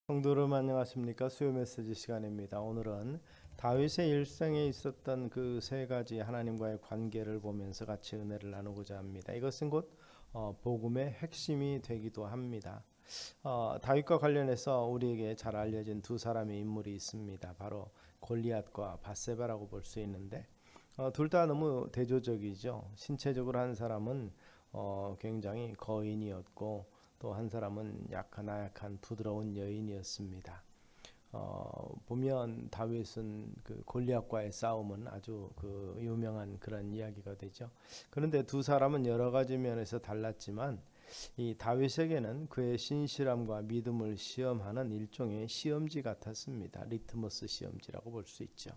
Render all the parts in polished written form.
성도 여러분 안녕하십니까? 수요 메시지 시간입니다. 오늘은 다윗의 일생에 있었던 그 세 가지 하나님과의 관계를 보면서 같이 은혜를 나누고자 합니다. 이것은 곧 복음의 핵심이 되기도 합니다. 다윗과 관련해서 우리에게 잘 알려진 두 사람의 인물이 있습니다. 바로 골리앗과 밧세바라고 볼 수 있는데 둘 다 너무 대조적이죠. 신체적으로 한 사람은 굉장히 거인이었고 또 한 사람은 약한 나약한 부드러운 여인이었습니다. 보면 다윗은 그 골리앗과의 싸움은 아주 그 유명한 그런 이야기가 되죠. 그런데 두 사람은 여러 가지 면에서 달랐지만 이 다윗에게는 그의 신실함과 믿음을 시험하는 일종의 시험지 같았습니다. 리트머스 시험지라고 볼 수 있죠.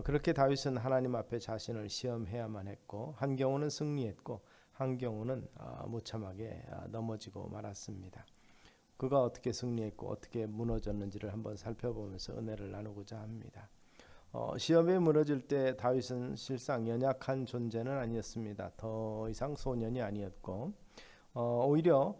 그렇게 다윗은 하나님 앞에 자신을 시험해야만 했고 한 경우는 승리했고 한 경우는 무참하게 넘어지고 말았습니다. 그가 어떻게 승리했고 어떻게 무너졌는지를 한번 살펴보면서 은혜를 나누고자 합니다. 시험에 무너질 때 다윗은 실상 연약한 존재는 아니었습니다. 더 이상 소년이 아니었고 오히려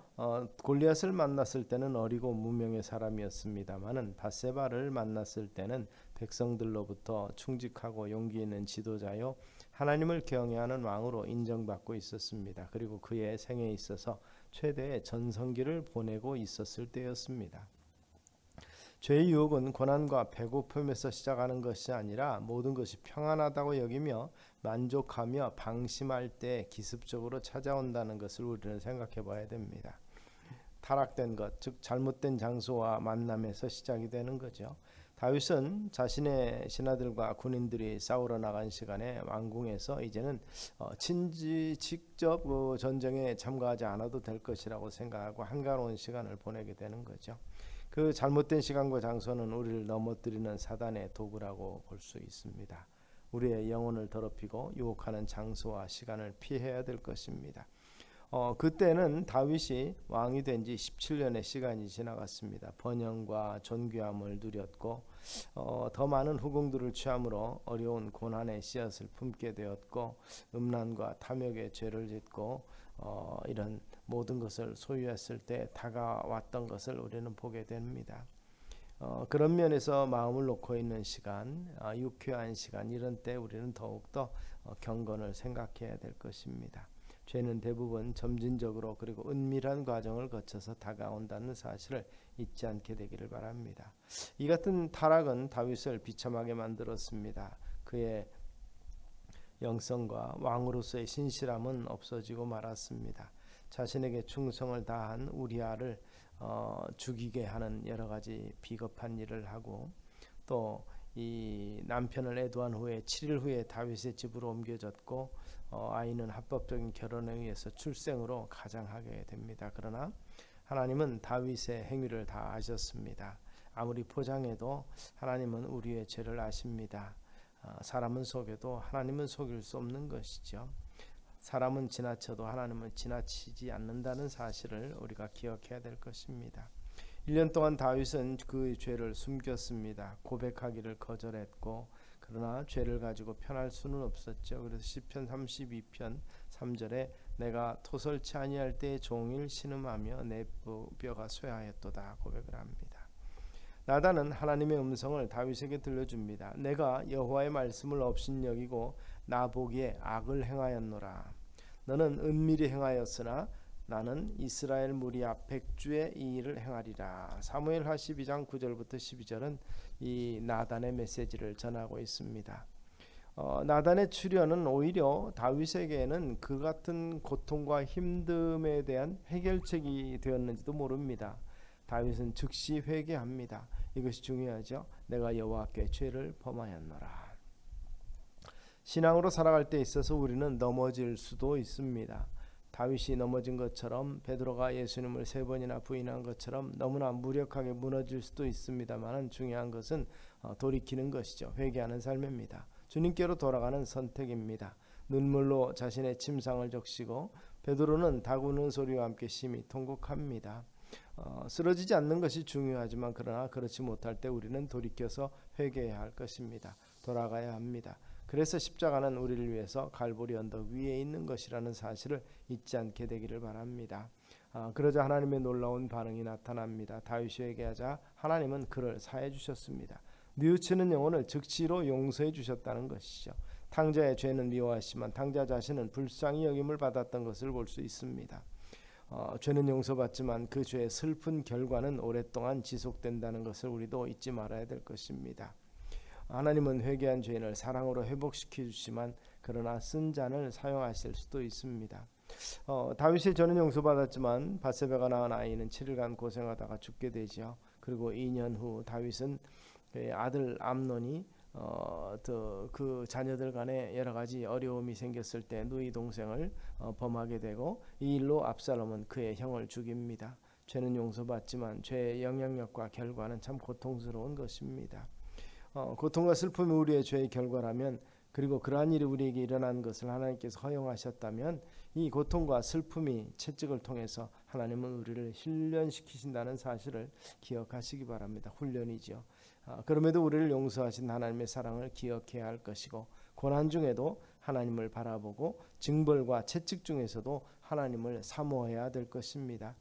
골리앗을 만났을 때는 어리고 무명의 사람이었습니다마는 밧세바를 만났을 때는 백성들로부터 충직하고 용기 있는 지도자요 하나님을 경외하는 왕으로 인정받고 있었습니다. 그리고 그의 생에 있어서 최대의 전성기를 보내고 있었을 때였습니다. 죄의 유혹은 고난과 배고픔에서 시작하는 것이 아니라 모든 것이 평안하다고 여기며 만족하며 방심할 때 기습적으로 찾아온다는 것을 우리는 생각해 봐야 됩니다. 타락된 것, 즉 잘못된 장소와 만남에서 시작이 되는 거죠. 다윗은 자신의 신하들과 군인들이 싸우러 나간 시간에 왕궁에서 이제는 직접 전쟁에 참가하지 않아도 될 것이라고 생각하고 한가로운 시간을 보내게 되는 거죠. 그 잘못된 시간과 장소는 우리를 넘어뜨리는 사단의 도구라고 볼 수 있습니다. 우리의 영혼을 더럽히고 유혹하는 장소와 시간을 피해야 될 것입니다. 그때는 다윗이 왕이 된 지 17년의 시간이 지나갔습니다. 번영과 존귀함을 누렸고 더 많은 후궁들을 취함으로 어려운 고난의 씨앗을 품게 되었고 음란과 탐욕의 죄를 짓고 이런 모든 것을 소유했을 때 다가왔던 것을 우리는 보게 됩니다. 그런 면에서 마음을 놓고 있는 시간, 유쾌한 시간 이런 때 우리는 더욱더 경건을 생각해야 될 것입니다. 죄는 대부분 점진적으로 그리고 은밀한 과정을 거쳐서 다가온다는 사실을 잊지 않게 되기를 바랍니다. 이 같은 타락은 다윗을 비참하게 만들었습니다. 그의 영성과 왕으로서의 신실함은 없어지고 말았습니다. 자신에게 충성을 다한 우리아를 죽이게 하는 여러 가지 비겁한 일을 하고 또 이 남편을 애도한 후에 7일 후에 다윗의 집으로 옮겨졌고 아이는 합법적인 결혼에 의해서 출생으로 가장하게 됩니다. 그러나 하나님은 다윗의 행위를 다 아셨습니다. 아무리 포장해도 하나님은 우리의 죄를 아십니다. 사람은 속여도 하나님은 속일 수 없는 것이죠. 사람은 지나쳐도 하나님은 지나치지 않는다는 사실을 우리가 기억해야 될 것입니다. 1년 동안 다윗은 그 죄를 숨겼습니다. 고백하기를 거절했고 그러나 죄를 가지고 편할 수는 없었죠. 그래서 시편 32편 3절에 내가 토설치 아니할 때 종일 신음하며 내 뼈가 쇠하였도다 고백을 합니다. 나단은 하나님의 음성을 다윗에게 들려줍니다. 내가 여호와의 말씀을 업신여기고 나 보기에 악을 행하였노라. 너는 은밀히 행하였으나 나는 이스라엘 무리 앞 백주의 이 일을 행하리라. 사무엘하 12장 9절부터 12절은 이 나단의 메시지를 전하고 있습니다. 나단의 출현은 오히려 다윗에게는 그 같은 고통과 힘듦에 대한 해결책이 되었는지도 모릅니다. 다윗은 즉시 회개합니다. 이것이 중요하죠. 내가 여호와께 죄를 범하였노라. 신앙으로 살아갈 때 있어서 우리는 넘어질 수도 있습니다. 다윗이 넘어진 것처럼 베드로가 예수님을 3번이나 부인한 것처럼 너무나 무력하게 무너질 수도 있습니다만 중요한 것은 돌이키는 것이죠. 회개하는 삶입니다. 주님께로 돌아가는 선택입니다. 눈물로 자신의 침상을 적시고 베드로는 다구는 소리와 함께 심히 통곡합니다. 쓰러지지 않는 것이 중요하지만 그러나 그렇지 못할 때 우리는 돌이켜서 회개해야 할 것입니다. 돌아가야 합니다. 그래서 십자가는 우리를 위해서 갈보리 언덕 위에 있는 것이라는 사실을 잊지 않게 되기를 바랍니다. 그러자 하나님의 놀라운 반응이 나타납니다. 다윗이 회개하자 하나님은 그를 사해 주셨습니다. 뉘우치는 영혼을 즉시로 용서해 주셨다는 것이죠. 탕자의 죄는 미워하시지만 탕자 자신은 불쌍히 여김을 받았던 것을 볼 수 있습니다. 죄는 용서받지만 그 죄의 슬픈 결과는 오랫동안 지속된다는 것을 우리도 잊지 말아야 될 것입니다. 하나님은 회개한 죄인을 사랑으로 회복시켜 주시지만 그러나 쓴 잔을 사용하실 수도 있습니다. 다윗이 죄는 용서받았지만 밧세바가 낳은 아이는 7일간 고생하다가 죽게 되죠. 그리고 2년 후 다윗은 아들 암논이 그 자녀들 간에 여러 가지 어려움이 생겼을 때 누이 동생을 범하게 되고 이 일로 압살롬은 그의 형을 죽입니다. 죄는 용서받지만 죄의 영향력과 결과는 참 고통스러운 것입니다. 고통과 슬픔이 우리의 죄의 결과라면 그리고 그러한 일이 우리에게 일어난 것을 하나님께서 허용하셨다면 이 고통과 슬픔이 채찍을 통해서 하나님은 우리를 훈련시키신다는 사실을 기억하시기 바랍니다. 훈련이죠. 그럼에도 우리를 용서하신 하나님의 사랑을 기억해야 할 것이고 고난 중에도 하나님을 바라보고 징벌과 채찍 중에서도 하나님을 사모해야 될 것입니다.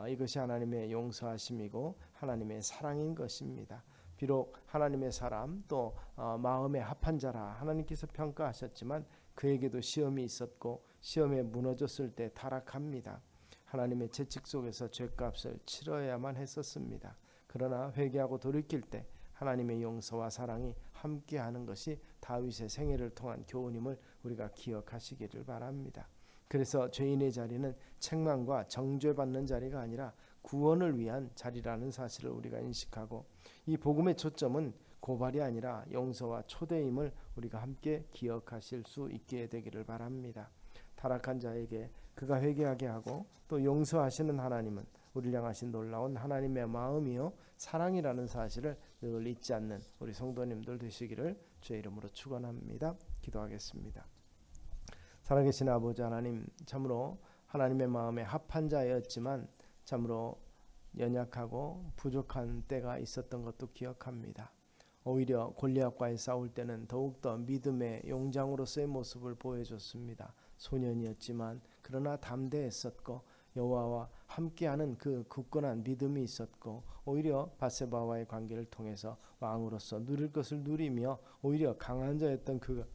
이것이 하나님의 용서하심이고 하나님의 사랑인 것입니다. 비록 하나님의 사람 또 마음에 합한 자라 하나님께서 평가하셨지만 그에게도 시험이 있었고 시험에 무너졌을 때 타락합니다. 하나님의 채찍 속에서 죄값을 치러야만 했었습니다. 그러나 회개하고 돌이킬 때 하나님의 용서와 사랑이 함께하는 것이 다윗의 생애를 통한 교훈임을 우리가 기억하시기를 바랍니다. 그래서 죄인의 자리는 책망과 정죄받는 자리가 아니라 구원을 위한 자리라는 사실을 우리가 인식하고 이 복음의 초점은 고발이 아니라 용서와 초대임을 우리가 함께 기억하실 수 있게 되기를 바랍니다. 타락한 자에게 그가 회개하게 하고 또 용서하시는 하나님은 우리를 향하신 놀라운 하나님의 마음이요 사랑이라는 사실을 늘 잊지 않는 우리 성도님들 되시기를 주의 이름으로 축원합니다. 기도하겠습니다. 살아계신 아버지 하나님, 참으로 하나님의 마음에 합한 자였지만 참으로 연약하고 부족한 때가 있었던 것도 기억합니다. 오히려 골리앗과의 싸울 때는 더욱더 믿음의 용장으로서의 모습을 보여줬습니다. 소년이었지만 그러나 담대했었고 여호와와 함께하는 그 굳건한 믿음이 있었고 오히려 밧세바와의 관계를 통해서 왕으로서 누릴 것을 누리며 오히려 강한 자였던 그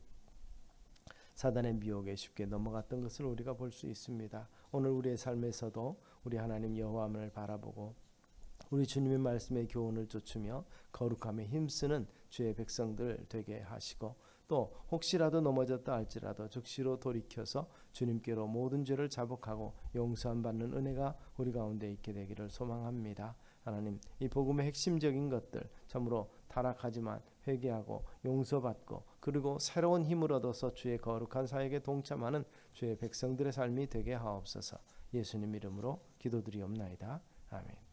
사단의 미혹에 쉽게 넘어갔던 것을 우리가 볼 수 있습니다. 오늘 우리의 삶에서도 우리 하나님 여호와를 바라보고 우리 주님의 말씀의 교훈을 좇으며 거룩함에 힘쓰는 주의 백성들 되게 하시고 또 혹시라도 넘어졌다 할지라도 즉시로 돌이켜서 주님께로 모든 죄를 자복하고 용서함 받는 은혜가 우리 가운데 있게 되기를 소망합니다. 하나님, 이 복음의 핵심적인 것들 참으로 타락하지만 회개하고 용서받고 그리고 새로운 힘을 얻어서 주의 거룩한 사역에 동참하는 주의 백성들의 삶이 되게 하옵소서. 예수님 이름으로 기도드리옵나이다. 아멘.